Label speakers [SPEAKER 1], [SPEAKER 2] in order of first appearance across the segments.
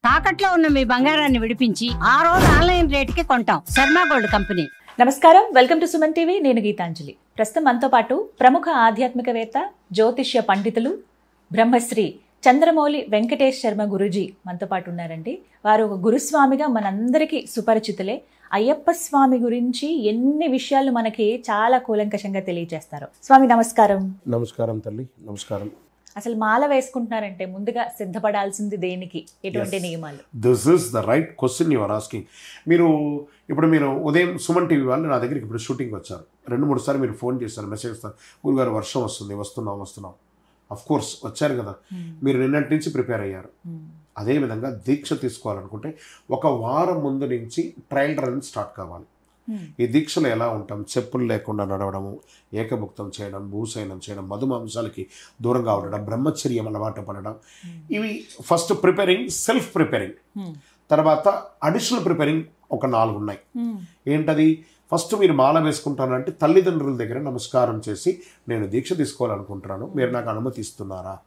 [SPEAKER 1] తాకట్లో ఉన్న మీ బంగారాన్ని విడిపించి ఆ రోజు ఆన్లైన్ రేటుకి కొంటాం. Sharma gold company.
[SPEAKER 2] నమస్కారం, వెల్కమ్ టు సుమన్ టీవీ. నేను గీతాంజలి. ప్రస్తుతం మనతో పాటు ప్రముఖ ఆధ్యాత్మికవేత్త, జ్యోతిష్య పండితులు బ్రహ్మశ్రీ చంద్రమౌళి వెంకటేష్ శర్మ గురూజీ మనతో పాటు ఉన్నారండి. వారు ఒక గురుస్వామిగా మనందరికీ సుపరిచితులే. అయ్యప్ప స్వామి గురించి ఎన్ని విషయాలు మనకి చాలా కూలంకషంగా తెలియజేస్తారు. స్వామి నమస్కారం.
[SPEAKER 3] నమస్కారం తల్లి, నమస్కారం.
[SPEAKER 2] అసలు మాల వేసుకుంటున్నారంటే ముందుగా సిద్ధపడాల్సింది దేనికి? ఎటువంటి నియమాలు?
[SPEAKER 3] This is the right question you are asking. మీరు ఉదయం సుమన్ టీవీ వాళ్ళు నా దగ్గరికి ఇప్పుడు షూటింగ్ వచ్చారు. 2-3 సార్లు మీరు ఫోన్ చేస్తారు, మెసేజ్ ఇస్తారు, గురుగారు వర్షం వస్తుంది, వస్తున్నాం. అఫ్ కోర్స్ వచ్చారు కదా, మీరు నిన్నటి నుంచి ప్రిపేర్ అయ్యారు. అదేవిధంగా దీక్ష తీసుకోవాలనుకుంటే ఒక వారం ముందు నుంచి ట్రయల్ రన్ స్టార్ట్ కావాలి. ఈ దీక్షలు ఎలా ఉంటాం? చెప్పులు లేకుండా నడవడము, ఏకభుక్తం చేయడం, భూశయనం చేయడం, మధుమాంసాలకి దూరంగా ఉండడం, బ్రహ్మచర్యం అలవాటు పడడం, ఇవి ఫస్ట్ ప్రిపేరింగ్, సెల్ఫ్ ప్రిపేరింగ్. తర్వాత అడిషనల్ ప్రిపేరింగ్ ఒక 4 ఉన్నాయి. ఏంటది? ఫస్ట్ మీరు మాల వేసుకుంటానంటే తల్లిదండ్రుల దగ్గర నమస్కారం చేసి నేను దీక్ష తీసుకోవాలనుకుంటున్నాను, మీరు నాకు అనుమతి ఇస్తున్నారా?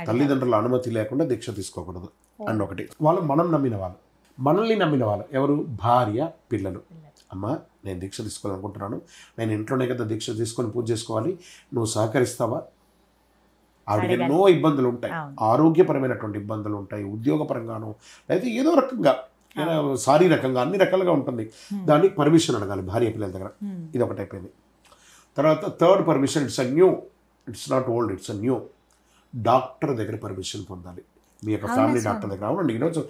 [SPEAKER 3] తల్లిదండ్రుల అనుమతి లేకుండా దీక్ష తీసుకోకూడదు. అండ్ ఒకటి, వాళ్ళు మనల్ని నమ్మిన వాళ్ళు ఎవరు? భార్య, పిల్లలు. అమ్మ, నేను దీక్ష తీసుకోవాలనుకుంటున్నాను, నేను ఇంట్లోనే కదా దీక్ష తీసుకొని పూజ చేసుకోవాలి, నువ్వు సహకరిస్తావా? ఆవిడకి ఎన్నో ఇబ్బందులు ఉంటాయి, ఆరోగ్యపరమైనటువంటి ఇబ్బందులు ఉంటాయి, ఉద్యోగపరంగాను లేదా ఏదో రకంగా, శారీరకంగా అన్ని రకాలుగా ఉంటుంది. దానికి పర్మిషన్ అడగాలి భార్య పిల్లల దగ్గర. ఇది ఒకటి అయిపోయింది. తర్వాత third permission, it's not old, it's new. Doctor దగ్గర పర్మిషన్ పొందాలి. మీ యొక్క ఫ్యామిలీ డాక్టర్ దగ్గర. అవునండి, ఈరోజు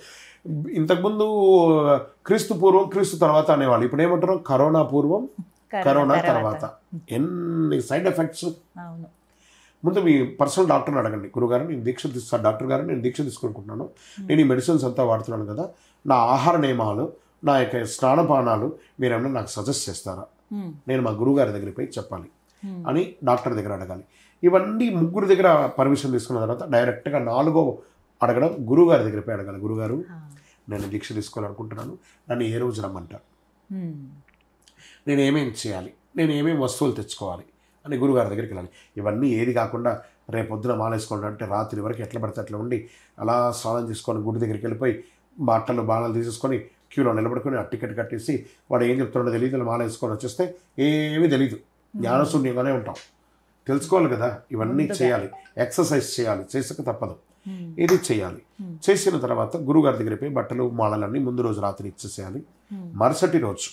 [SPEAKER 3] ఇంతకుముందు క్రీస్తు పూర్వం, క్రీస్తు తర్వాత అనేవాళ్ళు. ఇప్పుడు ఏమంటారు? కరోనా పూర్వం, కరోనా తర్వాత. ఎన్ని సైడ్ ఎఫెక్ట్స్. ముందు మీ పర్సనల్ డాక్టర్ని అడగండి, గురుగారు నేను దీక్ష తీస్తాను, డాక్టర్ గారు నేను దీక్ష తీసుకుంటున్నాను, నేను ఈ మెడిసిన్స్ అంతా వాడుతున్నాను కదా, నా ఆహార నియమాలు, నా యొక్క స్నానపానాలు మీరేమన్నా నాకు సజెస్ట్ చేస్తారా? నేను మా గురుగారి దగ్గరికి పోయి చెప్పాలి అని డాక్టర్ దగ్గర అడగాలి. ఇవన్నీ ముగ్గురు దగ్గర పర్మిషన్ తీసుకున్న తర్వాత డైరెక్ట్గా 4వ అడగడం, గురుగారి దగ్గర పోయి అడగాలి. గురుగారు, నేను దీక్ష తీసుకోవాలనుకుంటున్నాను, నన్ను ఏ రోజు రమ్మంటారు, నేను ఏమేమి చేయాలి, నేను ఏమేమి వస్తువులు తెచ్చుకోవాలి అని గురుగారి దగ్గరికి వెళ్ళాలి. ఇవన్నీ ఏది కాకుండా రేపొద్దున మాలేసుకోండి అంటే రాత్రి వరకు ఎట్లా పడితే అట్లా ఉండి అలా స్నానం చేసుకొని గుడి దగ్గరికి వెళ్ళిపోయి బట్టలు బాణాలు తీసేసుకొని క్యూలో నిలబడుకొని ఆ టికెట్ కట్టేసి వాడు ఏం చెప్తున్నాడో తెలియదు, మాల వేసుకొని వచ్చేస్తే ఏమీ తెలియదు, జ్ఞానశూన్యంగానే ఉంటాం. తెలుసుకోవాలి కదా, ఇవన్నీ చేయాలి, ఎక్సర్సైజ్ చేయాలి, చేసక తప్పదు. ఇది చేయాలి. చేసిన తర్వాత గురుగారి దగ్గర పోయి బట్టలు మాలలన్నీ ముందు రోజు రాత్రి ఇచ్చేసేయాలి. మరుసటి రోజు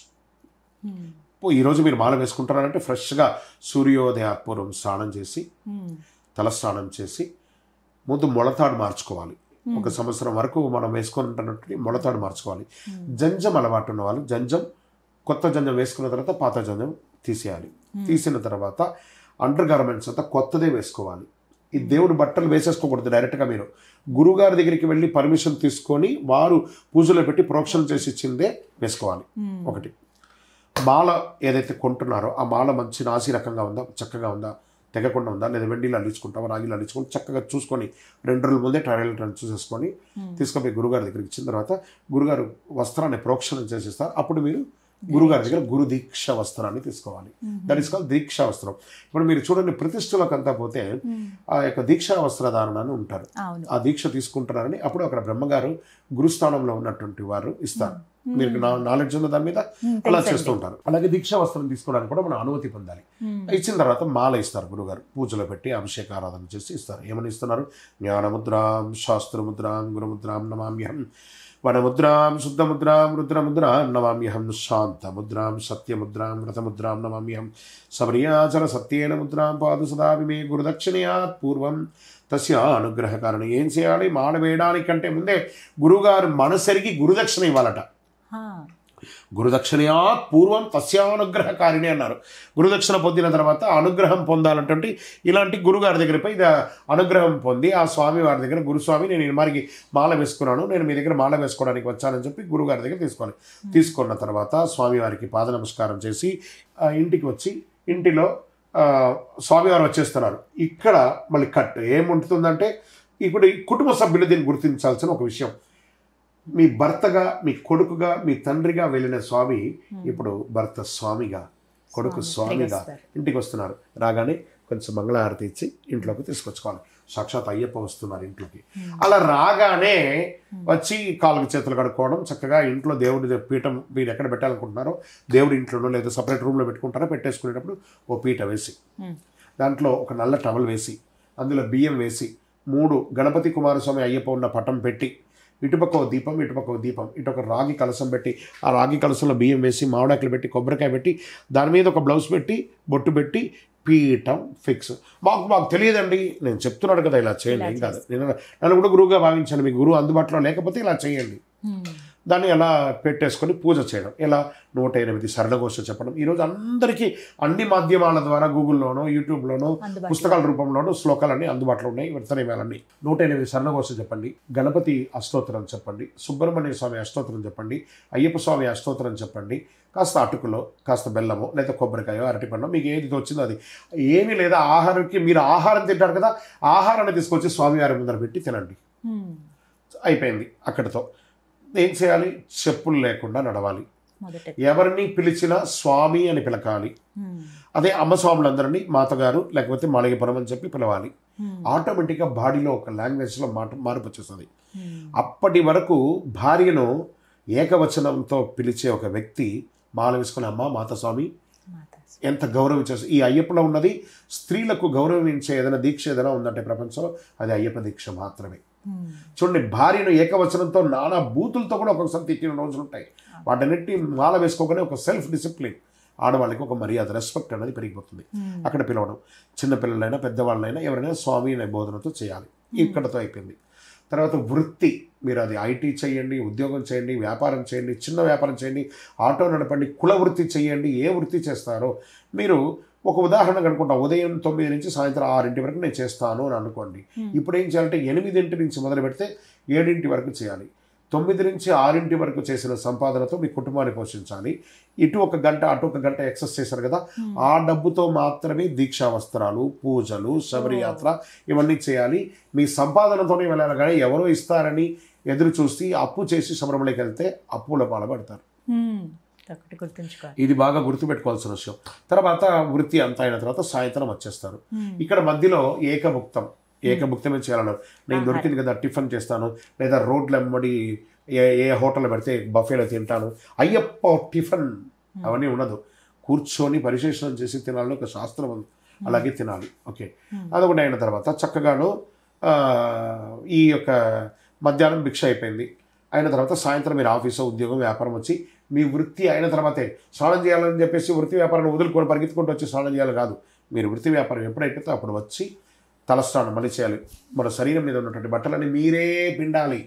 [SPEAKER 3] ఈరోజు మీరు మాల వేసుకుంటారంటే ఫ్రెష్గా సూర్యోదయాత్పూర్వం స్నానం చేసి, తల స్నానం చేసి, ముందు మొలతాడు మార్చుకోవాలి. 1 సంవత్సరం వరకు మనం వేసుకుంటున్నట్టు మొలతాడు మార్చుకోవాలి. జంజం అలవాటు ఉన్న వాళ్ళు కొత్త జంజం వేసుకున్న తర్వాత పాత జంజం తీసేయాలి. తీసిన తర్వాత అండర్ గార్మెంట్స్ అంతా కొత్తదే వేసుకోవాలి. ఈ దేవుడి బట్టలు వేసేసుకోకూడదు. డైరెక్ట్గా మీరు గురుగారి దగ్గరికి వెళ్ళి పర్మిషన్ తీసుకొని వారు పూజలో పెట్టి ప్రోక్షణ చేసి ఇచ్చిందే వేసుకోవాలి. ఒకటి, మాల ఏదైతే కొంటున్నారో ఆ మాల మంచి నాసి రకంగా ఉందా, చక్కగా ఉందా, తెగకుండా ఉందా, లేదా వెండిలో అల్లించుకుంటామా, రాగిలో అల్లించుకొని చక్కగా చూసుకొని 2 రోజుల ముందే ట్రయల్ రన్ చూసేసుకొని తీసుకుపోయి గురుగారి దగ్గరికి ఇచ్చిన తర్వాత గురుగారు వస్త్రాన్ని ప్రోక్షణ చేసేస్తారు. అప్పుడు మీరు గురుగారి దగ్గర గురు దీక్ష వస్త్రాన్ని తీసుకోవాలి. దట్ ఈస్ కాల్ దీక్షా వస్త్రం. ఇప్పుడు మీరు చూడండి, ప్రతిష్ఠలకు అంతా పోతే ఆ యొక్క దీక్షా వస్త్రధారణ అని ఉంటారు. ఆ దీక్ష తీసుకుంటున్నారని అప్పుడు అక్కడ బ్రహ్మగారు గురుస్థానంలో ఉన్నటువంటి వారు ఇస్తారు. మీరు నాలెడ్జ్ ఉన్న దాని మీద అలా చేస్తూ ఉంటారు. అలాగే దీక్షా వస్త్రం తీసుకోవడానికి కూడా మనం అనుమతి పొందాలి. ఇచ్చిన తర్వాత మాల ఇస్తారు గురుగారు, పూజలో పెట్టి అభిషేక ఆరాధన చేసి ఇస్తారు. ఏమని ఇస్తున్నారు? జ్ఞానముద్రాం, శాస్త్రముద్రాం, గురుముద్రాం నమామ్యహం, వనముద్రాం, శుద్ధముద్రాం, రుద్రముద్రాం నమామ్యహం, శాంతముద్రాం, సత్యముద్రాం, వ్రతముద్రాం నమామ్యహం, సబర్యాచర సత్యేన ముద్రాం పాదు సదా మే గురుదక్షిణయాత్ పూర్వం తస్య అనుగ్రహ కారణం. ఏం చేయాలి? మాల వేయడానికంటే ముందే గురుగారు మనసరికి గురుదక్షిణ ఇవ్వాలట. గురుదక్షిణయాత్ పూర్వం తస్యానుగ్రహకారిణి అన్నారు. గురుదక్షిణ పొందిన తర్వాత అనుగ్రహం పొందాలంటే ఇలాంటి గురుగారి దగ్గరపై అనుగ్రహం పొంది ఆ స్వామి వారి దగ్గర, గురుస్వామి నేను మరికి మాల వేసుకున్నాను, నేను మీ దగ్గర మాల వేసుకోవడానికి వచ్చానని చెప్పి గురుగారి దగ్గర తీసుకోవాలి. తీసుకున్న తర్వాత స్వామివారికి పాద నమస్కారం చేసి ఇంటికి వచ్చి, ఇంటిలో స్వామివారు వచ్చేస్తున్నారు. ఇక్కడ మళ్ళీ కట్ ఏముంటుందంటే, ఇప్పుడు ఈ కుటుంబ సభ్యులు దీన్ని గుర్తించాల్సిన ఒక విషయం. మీ భర్తగా, మీ కొడుకుగా, మీ తండ్రిగా వెళ్ళిన స్వామి ఇప్పుడు భర్త స్వామిగా, కొడుకు స్వామిగా ఇంటికి వస్తున్నారు. రాగానే కొంచెం మంగళహారతి ఇచ్చి ఇంట్లోకి తీసుకొచ్చుకోవాలి. సాక్షాత్ అయ్యప్ప వస్తున్నారు ఇంట్లోకి. అలా రాగానే వచ్చి కాళ్ళకి చేతులు కడుక్కోవడం, చక్కగా ఇంట్లో దేవుడి పీఠం మీరు ఎక్కడ పెట్టాలనుకుంటున్నారో దేవుడి ఇంట్లోనో లేదా సపరేట్ రూమ్లో పెట్టుకుంటారో పెట్టేసుకునేటప్పుడు ఓ పీట వేసి దాంట్లో ఒక నల్ల టవల్ వేసి అందులో బియ్యం వేసి 3 గణపతి కుమారస్వామి అయ్యప్ప ఉన్న పటం పెట్టి ఇటుపక్క ఓ దీపం ఇటుపక్క ఓ దీపం ఇటు ఒక రాగి కలసం పెట్టి ఆ రాగి కలసంలో బియ్యం వేసి మామిడాకులు పెట్టి కొబ్బరికాయ పెట్టి దాని మీద ఒక బ్లౌజ్ పెట్టి బొట్టు పెట్టి పీఠం ఫిక్స్. మాకు తెలియదండి, నేను చెప్తున్నాను కదా ఇలా చేయండి, ఏం కాదు. నన్ను కూడా గురువుగా భావించాను, మీ గురువు అందుబాటులో లేకపోతే ఇలా చేయండి. దాన్ని ఎలా పెట్టేసుకొని పూజ చేయడం, ఎలా 108 శరణఘోష చెప్పడం. ఈరోజు అందరికీ అన్ని మాధ్యమాల ద్వారా గూగుల్లోనో యూట్యూబ్లోనో పుస్తకాల రూపంలోనో శ్లోకాలన్నీ అందుబాటులో ఉన్నాయి. వర్తనీయాలన్నీ 108 శరణఘోష చెప్పండి, గణపతి అష్టోత్తరం చెప్పండి, సుబ్రహ్మణ్య స్వామి అష్టోత్తరం చెప్పండి, అయ్యప్ప స్వామి అష్టోత్తరం చెప్పండి. కాస్త అటుకులో కాస్త బెల్లమో లేదా కొబ్బరికాయో అరటిపండు మీకు ఏది వచ్చిందో అది. ఏమీ లేదా ఆహారానికి మీరు ఆహారం తింటారు కదా, ఆహారాన్ని తీసుకొచ్చి స్వామివారి ముందర పెట్టి తినండి. అయిపోయింది అక్కడితో. ఏం చేయాలి? చెప్పులు లేకుండా నడవాలి. ఎవరిని పిలిచినా స్వామి అని పిలకాలి. అదే అమ్మ స్వాములందరినీ మాతగారు లేకపోతే మాళిగపురం అని చెప్పి పిలవాలి. ఆటోమేటిక్గా బాడీలో ఒక లాంగ్వేజ్లో మార్పు వచ్చేస్తుంది. అప్పటి వరకు భార్యను ఏకవచనంతో పిలిచే ఒక వ్యక్తి మాల వేసుకుని అమ్మ మాతస్వామి ఎంత గౌరవించారు. ఈ అయ్యప్పలో ఉన్నది స్త్రీలకు గౌరవించే ఏదైనా దీక్ష ఏదైనా ఉందంటే ప్రపంచంలో అది అయ్యప్ప దీక్ష మాత్రమే. చూడండి, భార్యను ఏకవచనంతో నానా బూతులతో కూడా ఒక్కొక్కసారి తిట్టిన రోజులు ఉంటాయి. వాటన్నిటిని మాల వేసుకోగానే ఒక సెల్ఫ్ డిసిప్లిన్, ఆడవాళ్ళకి ఒక మర్యాద, రెస్పెక్ట్ అనేది పెరిగిపోతుంది. అక్కడ పిలవడం, చిన్నపిల్లలైనా పెద్దవాళ్ళైనా ఎవరైనా స్వామి అనే బోధనతో చేయాలి. ఇక్కడతో అయిపోయింది. తర్వాత వృత్తి, మీరు అది ఐటీ చేయండి, ఉద్యోగం చేయండి, వ్యాపారం చేయండి, చిన్న వ్యాపారం చేయండి, ఆటో నడపండి, కుల వృత్తి చేయండి, ఏ వృత్తి చేస్తారో మీరు ఒక ఉదాహరణ కనుకుంటా. ఉదయం 9 నుంచి సాయంత్రం 6 వరకు నేను చేస్తాను అని అనుకోండి. ఇప్పుడు ఏం చేయాలంటే 8 నుంచి మొదలు పెడితే 7 వరకు చేయాలి. 9 నుంచి 6 వరకు చేసిన సంపాదనతో మీ కుటుంబాన్ని పోషించాలి. ఇటు 1 గంట అటు 1 గంట ఎక్సర్సైజ్ చేశారు కదా, ఆ డబ్బుతో మాత్రమే దీక్షా వస్త్రాలు, పూజలు, శబరియాత్ర ఇవన్నీ చేయాలి. మీ సంపాదనతోనే వెళ్ళాలి. కానీ ఎవరో ఇస్తారని ఎదురు చూసి అప్పు చేసి శబరిమలకి వెళ్తే అప్పుల పాల్పడతారు. ఇది బాగా గుర్తుపెట్టుకోవాల్సిన విషయం. తర్వాత వృత్తి అంతా అయిన తర్వాత సాయంత్రం వచ్చేస్తారు. ఇక్కడ మధ్యలో ఏకభుక్తమే చేయాలన్నారు. నేను దొరికింది కదా టిఫిన్ చేస్తాను, లేదా రోడ్ల వెంబడి ఏ హోటల్లో పెడితే బఫేలో తింటాను, అయ్యప్ప టిఫిన్ అవన్నీ ఉండదు. కూర్చొని పరిశేషణం చేసి తినాలని ఒక శాస్త్రం ఉంది, అలాగే తినాలి. ఓకే, అదొకటి అయిన తర్వాత చక్కగాను ఈ యొక్క మధ్యాహ్నం భిక్ష అయిపోయింది. అయిన తర్వాత సాయంత్రం మీరు ఆఫీసు, ఉద్యోగం, వ్యాపారం వచ్చి మీ వృత్తి అయిన తర్వాతే స్నానం చేయాలని చెప్పేసి వృత్తి వ్యాపారాన్ని వదులుకొని పరిగెత్తుకుంటూ వచ్చి స్నానం చేయాలి కాదు. మీరు వృత్తి వ్యాపారం ఎప్పుడైపోతే అప్పుడు వచ్చి తలస్నానం మళ్ళీ చేయాలి. మన శరీరం మీద ఉన్నటువంటి బట్టలని మీరే పిండాలి.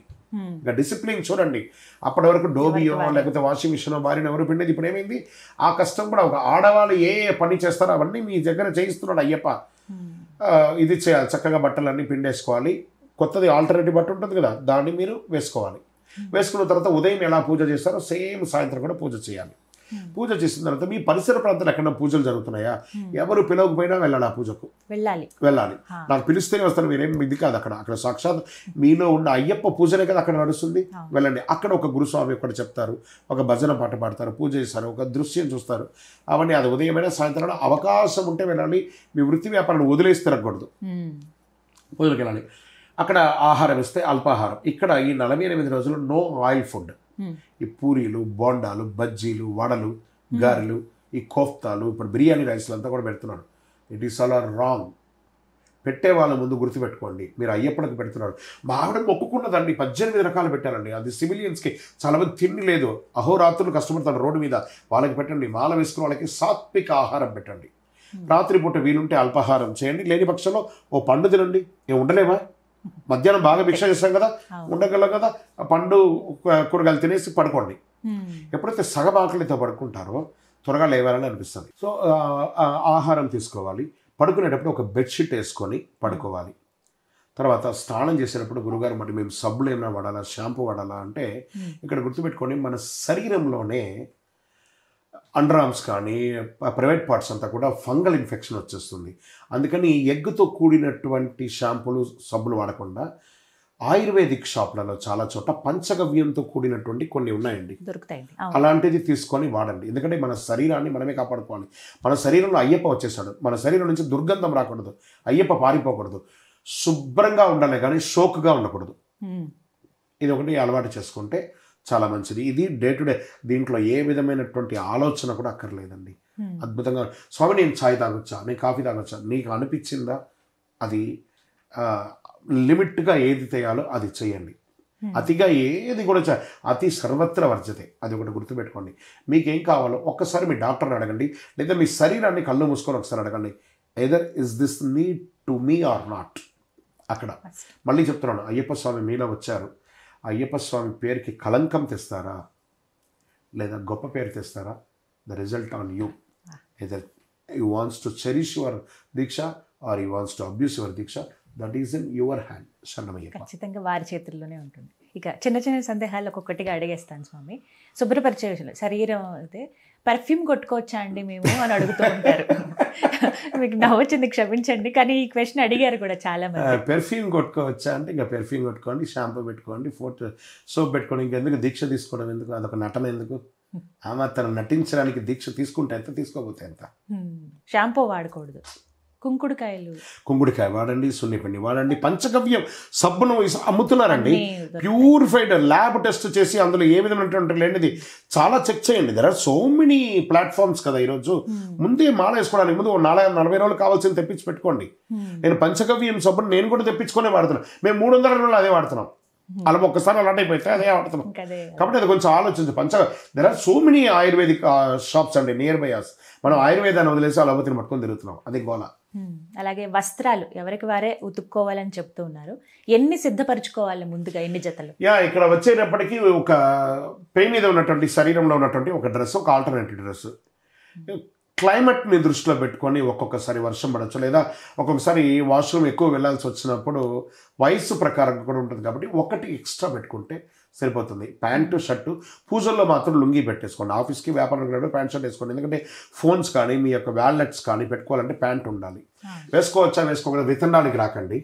[SPEAKER 3] ఇంకా డిసిప్లిన్ చూడండి. అప్పటి వరకు డోబియో లేకపోతే వాషింగ్ మిషన్ భార్యను ఎవరు పిండేది. ఇప్పుడు ఏమైంది, ఆ కష్టం కూడా ఒక ఆడవాళ్ళు ఏ పని చేస్తారో అవన్నీ మీ దగ్గర చేయిస్తున్నాడు అయ్యప్ప. ఇది చేయాలి, చక్కగా బట్టలన్నీ పిండేసుకోవాలి. కొత్తది ఆల్టర్నేటివ్ బట్ట ఉంటుంది కదా, దాన్ని మీరు వేసుకోవాలి. వేసుకున్న తర్వాత ఉదయం ఎలా పూజ చేస్తారో సేమ్ సాయంత్రం కూడా పూజ చేయాలి. పూజ చేసిన తర్వాత మీ పరిసర ప్రాంతాలు ఎక్కడైనా పూజలు జరుగుతున్నాయా, ఎవరు పిలవకపోయినా వెళ్ళాలి, ఆ పూజకు వెళ్ళాలి. నాకు పిలిస్తేనే వస్తాను, మీరేం ఇది కాదు. అక్కడ సాక్షాత్ మీలో ఉన్న అయ్యప్ప పూజనే కదా అక్కడ నడుస్తుంది. వెళ్ళండి. అక్కడ ఒక గురుస్వామి ఒకటి చెప్తారు, ఒక భజన పాట పాడతారు, పూజ చేస్తారు, ఒక దృశ్యం చూస్తారు. అవన్నీ అది ఉదయమైనా సాయంత్రం అవకాశం ఉంటే వెళ్ళాలి. మీ వృత్తి వ్యాపారాన్ని వదిలేసి తిరగకూడదు, పూజలకు వెళ్ళాలి. అక్కడ ఆహారం ఇస్తే అల్పాహారం. ఇక్కడ ఈ 48 రోజులు నో ఆయిల్ ఫుడ్. ఈ పూరీలు, బోండాలు, బజ్జీలు, వడలు, గారెలు, ఈ కోఫ్తాలు, ఇప్పుడు బిర్యానీ రైస్లు అంతా కూడా పెడుతున్నాడు. It is all are wrong. పెట్టే వాళ్ళ ముందు గుర్తుపెట్టుకోండి, మీరు అయ్యప్పనికి పెడుతున్నారు. మా ఆవిడ మొక్కుకున్నదండి 18 రకాలు పెట్టాలండి. అది సివిలియన్స్కి చాలా మంది తిండి లేదు, అహోరాత్రులు కష్టపడతారు రోడ్డు మీద, వాళ్ళకి పెట్టండి. మాల వేసుకున్న వాళ్ళకి సాత్విక ఆహారం పెట్టండి. రాత్రిపూట వీలుంటే అల్పాహారం చేయండి, లేని పక్షంలో ఓ పండు తినండి. ఏం ఉండలేమా? మధ్యాహ్నం బాగా భిక్ష చేస్తాం కదా, ఉండగలం కదా, పండు కూరగాయలు తినేసి పడుకోండి. ఎప్పుడైతే సగం ఆకలితో పడుకుంటారో త్వరగా లేవాలని అనిపిస్తుంది. సో ఆహారం తీసుకోవాలి. పడుకునేటప్పుడు ఒక బెడ్షీట్ వేసుకొని పడుకోవాలి. తర్వాత స్నానం చేసేటప్పుడు గురుగారు మరి మేము సబ్బులు ఏమైనా వాడాలా, షాంపూ వాడాలా అంటే ఇక్కడ గుర్తుపెట్టుకోండి, మన శరీరంలోనే అండర్ ఆర్మ్స్ కానీ ప్రైవేట్ పార్ట్స్ అంతా కూడా ఫంగల్ ఇన్ఫెక్షన్ వచ్చేస్తుంది. అందుకని ఎగ్గుతో కూడినటువంటి షాంపూలు, సబ్బులు వాడకుండా ఆయుర్వేదిక్ షాపులలో చాలా చోట పంచగవ్యంతో కూడినటువంటి కొన్ని ఉన్నాయండి,
[SPEAKER 2] దొరుకుతాయండి.
[SPEAKER 3] అలాంటిది తీసుకొని వాడండి. ఎందుకంటే మన శరీరాన్ని మనమే కాపాడుకోవాలి. మన శరీరంలో అయ్యప్ప వచ్చేసాడు, మన శరీరం నుంచి దుర్గంధం రాకూడదు, అయ్యప్ప పారిపోకూడదు. శుభ్రంగా ఉండాలి కానీ షోక్గా ఉండకూడదు. ఇది ఒకటి అలవాటు చేసుకుంటే చాలా మంచిది. ఇది డే టు డే, దీంట్లో ఏ విధమైనటువంటి ఆలోచన కూడా అక్కర్లేదండి. అద్భుతంగా స్వామి నేను ఛాయ్ తాగొచ్చా, నేను కాఫీ తాగొచ్చా, నీకు అనిపించిందా అది లిమిట్గా ఏది చేయాలో అది చేయండి. అతిగా ఏది కూడా అతి సర్వత్ర వర్జతే, అది ఒకటి గుర్తుపెట్టుకోండి. మీకేం కావాలో ఒక్కసారి మీ డాక్టర్ని అడగండి, లేదా మీ శరీరాన్ని కళ్ళు మూసుకొని ఒకసారి అడగండి, whether is this need to me or not. అక్కడ మళ్ళీ చెప్తున్నాను, అయ్యప్ప స్వామి మీలో వచ్చారు, అయ్యప్ప స్వామి పేరుకి కళంకం తెస్తారా లేదా గొప్ప పేరు తెస్తారా, the result on you. Either you wants to cherish your deeksha or you wants to abuse your deeksha, that is in your hand. శరణమయ్యప్ప.
[SPEAKER 2] ఖచ్చితంగా వారి చేతుల్లోనే ఉంటుంది. ఇక చిన్న చిన్న సందేహాలు ఒక్కొక్కటిగా అడిగేస్తాను స్వామి. శుభ్రపరిచే విషయంలో శరీరం అయితే పర్ఫ్యూమ్ కొట్టుకోవచ్చా అండి మేము అని అడుగుతూ ఉంటారు. మీకు నవ్వొచ్చింది, క్షమించండి, కానీ ఈ క్వశ్చన్ అడిగారు కూడా చాలా మంది.
[SPEAKER 3] పెర్ఫ్యూమ్ కొట్టుకోవచ్చా అంటే ఇంకా పెర్ఫ్యూమ్ కొట్టుకోండి, షాంపూ పెట్టుకోండి, సోప్ పెట్టుకోండి, ఇంకెందుకు దీక్ష తీసుకోవడం ఎందుకు, అదొక నటన ఎందుకు. ఆమె తను నటించడానికి దీక్ష తీసుకుంటే ఎంత, తీసుకోకపోతే ఎంత.
[SPEAKER 2] షాంపూ వాడకూడదు,
[SPEAKER 3] కుంకుడికాయ వాడండి, సున్నిపిండి వాడండి, పంచగవ్యం సబ్బును అమ్ముతున్నారండి, ప్యూరిఫైడ్ ల్యాబ్ టెస్ట్ చేసి అందులో ఏ విధమైనటువంటి లేనిది చాలా చెక్ చేయండి. There are so many platforms కదా ఈరోజు. ముందే మాల వేసుకోవడానికి ముందు 40 రోజులు కావాల్సింది తెప్పించి పెట్టుకోండి. నేను పంచగవ్యం సబ్బును నేను కూడా తెప్పించుకునే వాడుతున్నాను. మేము 300 రోజులు అదే వాడుతున్నాం. అలా ఒక్కసారి అలాంటి అయిపోతే అదే వాడుతున్నాం. కాబట్టి అది కొంచెం ఆలోచించు. There are so many ayurvedic shops అండి నియర్ బై అస్. మనం ఆయుర్వేదాన్ని వదిలేసి అలోపతిని పట్టుకొని తిరుగుతున్నాం, అది గోల.
[SPEAKER 2] అలాగే వస్త్రాలు ఎవరికి వారే ఉతుక్కోవాలని చెప్తూ ఉన్నారు. ఎన్ని సిద్ధపరచుకోవాలి ముందుగా, ఎన్ని జతలు?
[SPEAKER 3] ఇక్కడ వచ్చేటప్పటికి ఒక పై మీద ఉన్నటువంటి శరీరంలో ఉన్నటువంటి ఒక డ్రెస్, ఒక ఆల్టర్నేటివ్ డ్రెస్. క్లైమేట్ని దృష్టిలో పెట్టుకొని ఒక్కొక్కసారి వర్షం పడవచ్చు, లేదా ఒక్కొక్కసారి వాష్రూమ్ ఎక్కువ వెళ్ళాల్సి వచ్చినప్పుడు వయసు ప్రకారం కూడా ఉంటుంది కాబట్టి ఒకటి ఎక్స్ట్రా పెట్టుకుంటే సరిపోతుంది. ప్యాంటు షర్టు, పూజల్లో మాత్రం లుంగి పెట్టేసుకోండి. ఆఫీస్కి వ్యాపారం ప్యాంట్ షర్ట్ వేసుకోండి. ఎందుకంటే ఫోన్స్ కానీ మీ యొక్క వ్యాలెట్స్ కానీ పెట్టుకోవాలంటే ప్యాంట్ ఉండాలి. వేసుకోవచ్చా వేసుకోకూడదు విత్తనానికి రాకండి.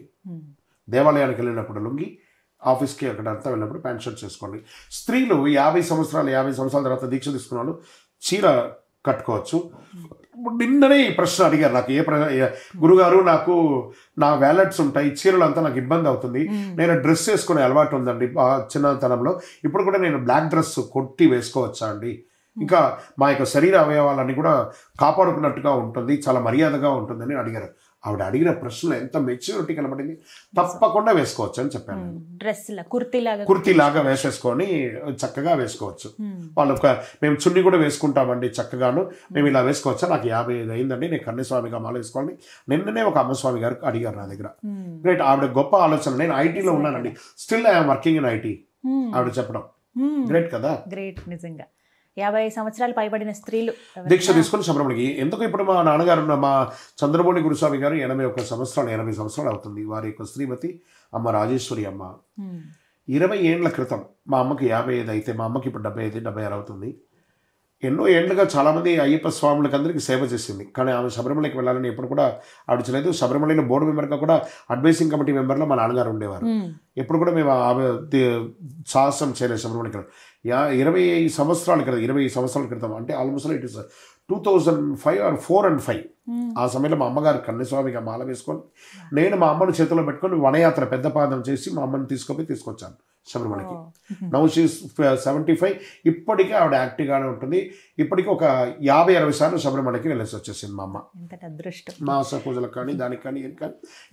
[SPEAKER 3] దేవాలయానికి వెళ్ళినప్పుడు లుంగి, ఆఫీస్కి అక్కడంతా వెళ్ళినప్పుడు ప్యాంట్ షర్ట్ చేసుకోండి. స్త్రీలు 50 సంవత్సరాల తర్వాత దీక్ష తీసుకున్న వాళ్ళు చీర కట్టుకోవచ్చు. నిన్ననే ఈ ప్రశ్న అడిగారు నాకు, గురుగారు నాకు నా వ్యాలెట్స్ ఉంటాయి, చీరలు అంతా నాకు ఇబ్బంది అవుతుంది, నేను డ్రెస్ వేసుకునే అలవాటు ఉందండి చిన్నతనంలో, ఇప్పుడు కూడా నేను బ్లాక్ డ్రెస్ కొట్టి వేసుకోవచ్చా అండి, ఇంకా మా యొక్క శరీర అవయవాలన్నీ కూడా కాపాడుకున్నట్టుగా ఉంటుంది, చాలా మర్యాదగా ఉంటుందని అడిగారు. ఆవిడ అడిగిన ప్రశ్నలో ఎంత మెచ్యూరిటీ కనబడింది. తప్పకుండా వేసుకోవచ్చు అని చెప్పాను.
[SPEAKER 2] డ్రెస్
[SPEAKER 3] కుర్తీలాగా వేసేసుకొని చక్కగా వేసుకోవచ్చు. వాళ్ళు మేము చున్నీ కూడా వేసుకుంటామండి చక్కగాను, మేము ఇలా వేసుకోవచ్చా, నాకు 55 అయిందండి, నేను కన్యస్వామిగా మాల వేసుకోవాలి. నిన్ననే ఒక అమ్మస్వామి గారు అడిగారు నా దగ్గర. గ్రేట్, ఆవిడ గొప్ప ఆలోచన. నేను ఐటీలో ఉన్నానండి, still I'm working in IT, ఆవిడ చెప్పడం గ్రేట్ కదా.
[SPEAKER 2] గ్రేట్, నిజంగా 50 సంవత్సరాలు పైబడిన స్త్రీలు
[SPEAKER 3] దీక్ష తీసుకొని శబరిమలకి. ఎందుకు ఇప్పుడు మా నాన్నగారు, మా చంద్రమౌళి గురుస్వామి గారు 80 సంవత్సరాలు అవుతుంది. వారి యొక్క శ్రీమతి అమ్మ రాజేశ్వరి అమ్మ 20 ఏళ్ల క్రితం, మా అమ్మకి 55 అయితే మా అమ్మకి ఇప్పుడు 75-76 అవుతుంది. ఎన్నో ఏళ్లుగా చాలామంది అయ్యప్ప స్వాములకి అందరికీ సేవ చేసింది. కానీ ఆమె శబరిమలకి వెళ్ళాలని ఎప్పుడు కూడా ఆవిడ చేయలేదు. శబరిమలలో బోర్డు మెంబర్గా కూడా, అడ్వైసింగ్ కమిటీ మెంబర్లో మా నాన్నగారు ఉండేవారు. ఎప్పుడు కూడా మేము ఆమె సాహసం చేయలేదు శబరిమలకి. 20 సంవత్సరాల క్రితం అంటే almost it is 2005 or 4 and 5 ఆ సమయంలో మా అమ్మగారు కన్యస్వామిగా మాల వేసుకొని, నేను మా అమ్మను చేతిలో పెట్టుకొని వనయాత్ర పెద్ద పాదం చేసి మా అమ్మని తీసుకొచ్చాను శబరిమలకి. Now she is 75. ఇప్పటికీ ఆవిడ యాక్టివ్గానే ఉంటుంది. ఇప్పటికీ ఒక 50-60 సార్లు శబరిమలకి వెళ్ళేసి వచ్చేసింది మా అమ్మ. మాస పూజలకు కానీ దానికి కానీ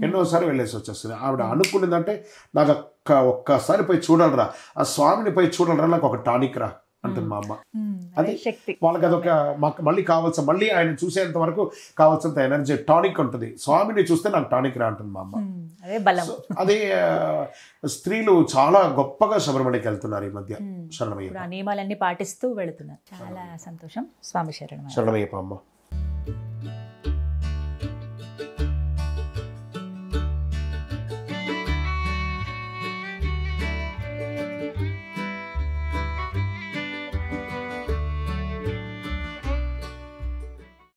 [SPEAKER 3] ఎన్నోసారి వెళ్ళేసి వచ్చేస్తుంది. ఆవిడ అనుకున్నదంటే నాకు ఒక్కసారి పోయి చూడాలరా, ఆ స్వామిని పోయి చూడాలరా, నాకు ఒక టానిక్ రా అంటుంది మా అమ్మ. అది వాళ్ళకి అదొక మళ్ళీ మళ్ళీ ఆయన చూసేంత వరకు కావాల్సినంత ఎనర్జీ టానిక్ ఉంటుంది. స్వామిని చూస్తే నాకు టానిక్ రా అంటుంది మా అమ్మ. అదే స్త్రీలు చాలా గొప్పగా శబరిమలకి వెళ్తున్నారు ఈ మధ్య. శరణమయ్యప్ప.
[SPEAKER 2] నియమాలన్నీ పాటిస్తూ వెళుతున్నారు. చాలా సంతోషం స్వామి.
[SPEAKER 3] శరణమయ్యప్ప అమ్మ.